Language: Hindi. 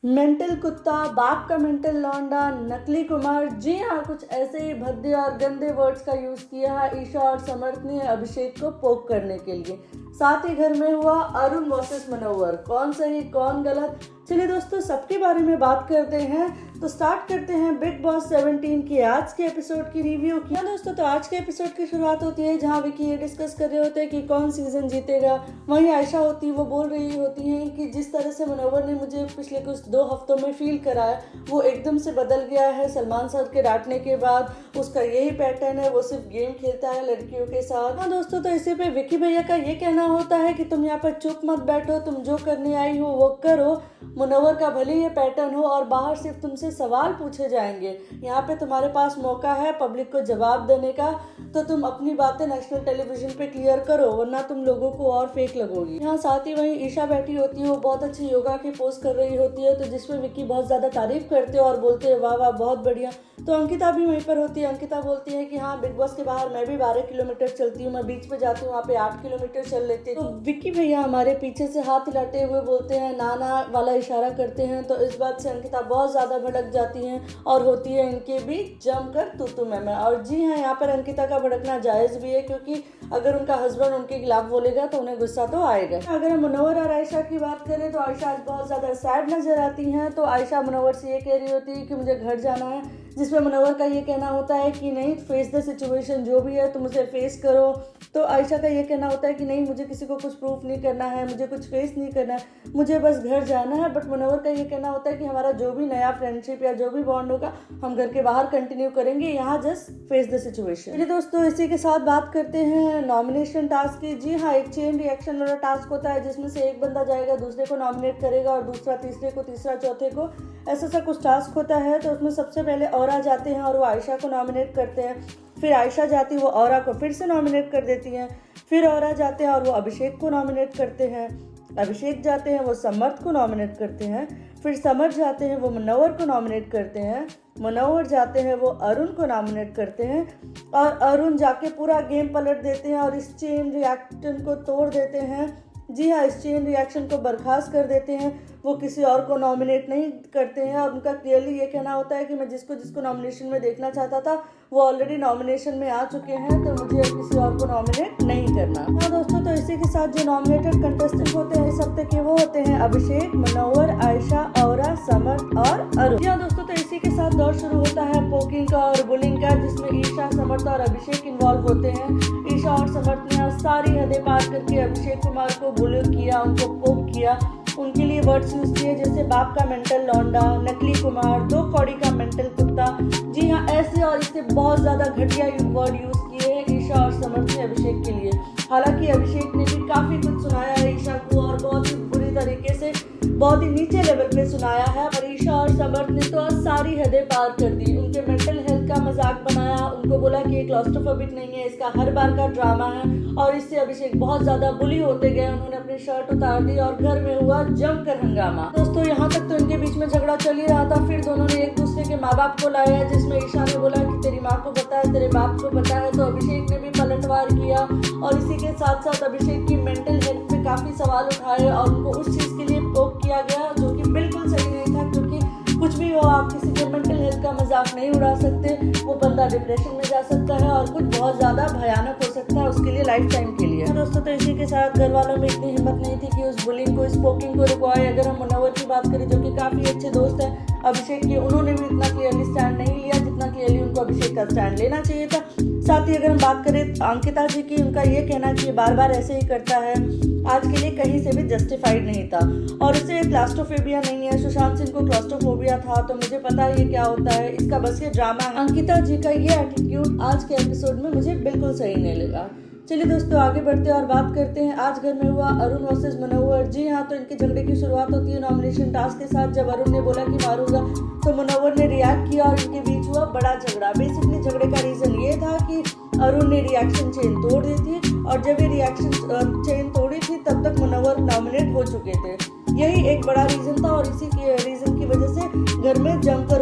मेंटल कुत्ता, बाप का मेंटल लौंडा, नकली कुमार, जी हाँ, कुछ ऐसे ही भद्दे और गंदे वर्ड्स का यूज किया है ईशा और समर्थ ने अभिषेक को पोक करने के लिए। साथ ही घर में हुआ अरुण वर्सेस मनोवर, कौन सही कौन गलत। चलिए दोस्तों, सबके बारे में बात करते हैं। तो स्टार्ट करते हैं बिग बॉस 17 के आज के एपिसोड की रिव्यू की। दोस्तों, तो आज के एपिसोड की शुरुआत होती है जहां विकी ये डिस्कस कर रहे होते हैं कि कौन सीजन जीतेगा। वहीं आयशा होती है, वो बोल रही होती हैं कि जिस तरह से मनोवर ने मुझे पिछले कुछ 2 हफ्तों में फील कराया वो एकदम से बदल गया है सलमान सर के डांटने के बाद। उसका यही पैटर्न है, वो सिर्फ गेम खेलता है लड़कियों के साथ। हाँ दोस्तों, तो इसी पे विकी भैया का ये कहना होता है कि तुम यहाँ पर चुप मत बैठो, तुम जो करने आई हो वो करो। मनोवर का भले ये पैटर्न हो और बाहर सिर्फ तुमसे सवाल पूछे जाएंगे, यहाँ पे तुम्हारे पास मौका है पब्लिक को जवाब देने का, तो तुम अपनी बातें नेशनल टेलीविजन पे क्लियर करो, वरना तुम लोगों को और फेक लगोगी। यहाँ साथ ही वहीं ईशा बैठी होती है, वो बहुत अच्छी योगा की पोस्ट कर रही होती है, तो जिसमें विक्की बहुत ज्यादा तारीफ करते हैं और बोलते हैं वाह वाह बहुत बढ़िया। तो अंकिता भी वहीं पर होती है। अंकिता बोलती है कि हाँ, बिग बॉस के बाहर मैं भी 12 किलोमीटर चलती हूँ, मैं बीच पे जाती हूँ, वहाँ पे 8 किलोमीटर चल लेती हूँ। तो विक्की भैया हमारे पीछे से हाथ हिलाते हुए बोलते हैं, नाना वाला इशारा करते हैं। तो इस बात से अंकिता बहुत ज्यादा भड़क जाती हैं और होती है इनके बीच जमकर तू मैं। और जी हाँ, यहाँ पर अंकिता का भड़कना जायज भी है, क्योंकि अगर उनका हस्बैंड उनके खिलाफ बोलेगा तो उन्हें गुस्सा तो आएगा। अगर हम मनोवर और आयशा की बात करें तो आयशा आज बहुत ज्यादा सैड नजर आती हैं। तो आयशा मनोवर से ये कह रही होती है कि मुझे घर जाना है, जिसमें मनोवर का ये कहना होता है कि नहीं, फेस द सिचुएशन, जो भी है तुम उसे फेस करो। तो आयशा का ये कहना होता है कि नहीं, मुझे किसी को कुछ प्रूफ नहीं करना है, मुझे कुछ फेस नहीं करना है, मुझे बस घर जाना है। बट मनोवर का ये कहना होता है कि हमारा जो भी नया फ्रेंडशिप या जो भी बॉन्ड होगा हम घर के बाहर कंटिन्यू करेंगे, यहाँ जस्ट फेस द सिचुएशन। चलिए दोस्तों, इसी के साथ बात करते हैं नॉमिनेशन टास्क की। जी हाँ, एक चेन रिएक्शन वाला टास्क होता है जिसमें से एक बंदा जाएगा, दूसरे को नॉमिनेट करेगा और दूसरा तीसरे को, तीसरा चौथे को, ऐसा कुछ टास्क होता है। तो उसमें सबसे पहले औरा जाते हैं और वो आयशा को नॉमिनेट करते हैं। फिर आयशा जाती है, वो औरा को फिर से नॉमिनेट कर देती हैं। फिर औरा जाते हैं और वो अभिषेक को नॉमिनेट करते हैं। अभिषेक जाते हैं, वो समर्थ को नॉमिनेट करते हैं। फिर समर्थ जाते हैं, वो मनोवर को नॉमिनेट करते हैं। मनोवर जाते हैं, वो अरुण को नॉमिनेट करते हैं और अरुण जाके पूरा गेम पलट देते हैं और इस चेन रिएक्शन को तोड़ देते हैं। जी हाँ, इस चेन रिएक्शन को बर्खास्त कर देते हैं। वो किसी और को नॉमिनेट नहीं करते हैं और उनका क्लियरली ये कहना होता है कि मैं जिसको जिसको नॉमिनेशन में देखना चाहता था वो ऑलरेडी नॉमिनेशन में आ चुके हैं, तो मुझे अब किसी और को नॉमिनेट नहीं करना। हाँ दोस्तों, तो इसी के साथ जो नॉमिनेटेड कंटेस्टेंट होते हैं इस हफ्ते के, वो होते हैं अभिषेक, मनोवर, आयशा, औरा, समर्थ और अरुण। हाँ दोस्तों, तो इसी के साथ दौर शुरू होता है पोकिंग का और बुलिंग का, जिसमें ईशा, समर्थ और अभिषेक इन्वॉल्व होते हैं। ईशा और समर्थ ने सारी हदें पार करके अभिषेक कुमार को बुली किया, उनको पोक किया, उनके लिए वर्ड्स यूज किए जैसे बाप का मेंटल लौंडा, नकली कुमार, 2 कौड़ी का मेंटल कुत्ता। जी हाँ, ऐसे और इससे बहुत ज्यादा घटिया वर्ड यूज किए हैं ईशा और समर्थ ने अभिषेक के लिए। हालांकि अभिषेक ने भी काफी कुछ सुनाया है ईशा को और बहुत ही बुरी तरीके से, बहुत ही नीचे लेवल पे सुनाया है, पर ईशा और समर्थ ने तो सारी हदें पार कर दी। उनके मेंटल हेल्थ का मजाक बनाया, उनको बोला कि ये क्लॉस्ट्रोफोबिक नहीं है, इसका हर बार का ड्रामा है, और इससे अभिषेक बहुत ज्यादा बुली होते गए। उन्होंने अपनी शर्ट उतार दी और घर में हुआ जमकर हंगामा। दोस्तों, यहाँ तक तो इनके बीच में झगड़ा चल ही रहा था, फिर दोनों ने एक दूसरे के माँ बाप को लाया, जिसमें ईशा ने बोला कि तेरी माँ को पता है, तेरे बाप को पता है। तो अभिषेक ने भी पलटवार किया और इसी के साथ साथ अभिषेक की मेंटल हेल्थ पे काफी सवाल उठाए और उनको उस चीज के लिए पोक किया गया, जो कि बिल्कुल सही नहीं था, क्योंकि कुछ भी हो, आप किसी के मेंटल हेल्थ का मजाक नहीं उड़ा सकते। वो बंदा डिप्रेशन में जा सकता है और कुछ बहुत ज्यादा भयानक हो सकता है उसके लिए, लाइफ टाइम के लिए। दोस्तों, तो इसी के साथ घर वालों में इतनी हिम्मत नहीं थी कि उस बुलिंग को, इस पोकिंग को रुकवाए। अगर हम मनोवर की बात करें, जो कि काफी अच्छे दोस्त हैं अभिषेक के, उन्होंने भी इतना क्लियरली स्टैंड नहीं लिया जितना क्लियरली उनको अभिषेक का स्टैंड लेना चाहिए था। साथ ही अगर हम बात करें अंकिता जी की, उनका ये कहना कि बार बार ऐसे ही करता है, आज के लिए कहीं से भी जस्टिफाइड नहीं था और इसे क्लास्ट्रोफोबिया नहीं है। सुशांत सिंह को क्लास्ट्रोफोबिया था, तो मुझे पता है ये क्या होता है, इसका बस ये ड्रामा है। अंकिता जी का ये एटीट्यूड आज के एपिसोड में मुझे बिल्कुल सही नहीं लगा। चलिए दोस्तों, आगे बढ़ते हैं और बात करते हैं आज घर में हुआ अरुण वर्सेस मनोवर। जी हाँ, तो इनके झगड़े की शुरुआत होती है नॉमिनेशन टास्क के साथ, जब अरुण ने बोला कि मारूंगा, तो मनोवर ने रिएक्ट किया और इनके बीच हुआ बड़ा झगड़ा। बेसिकली झगड़े का रीजन ये था कि अरुण ने रिएक्शन चेन तोड़ दी थी और जब ये रिएक्शन चेन तोड़ी थी तब तक मनोवर नॉमिनेट हो चुके थे। यही एक बड़ा रीजन था और इसी रीजन की वजह से घर में जमकर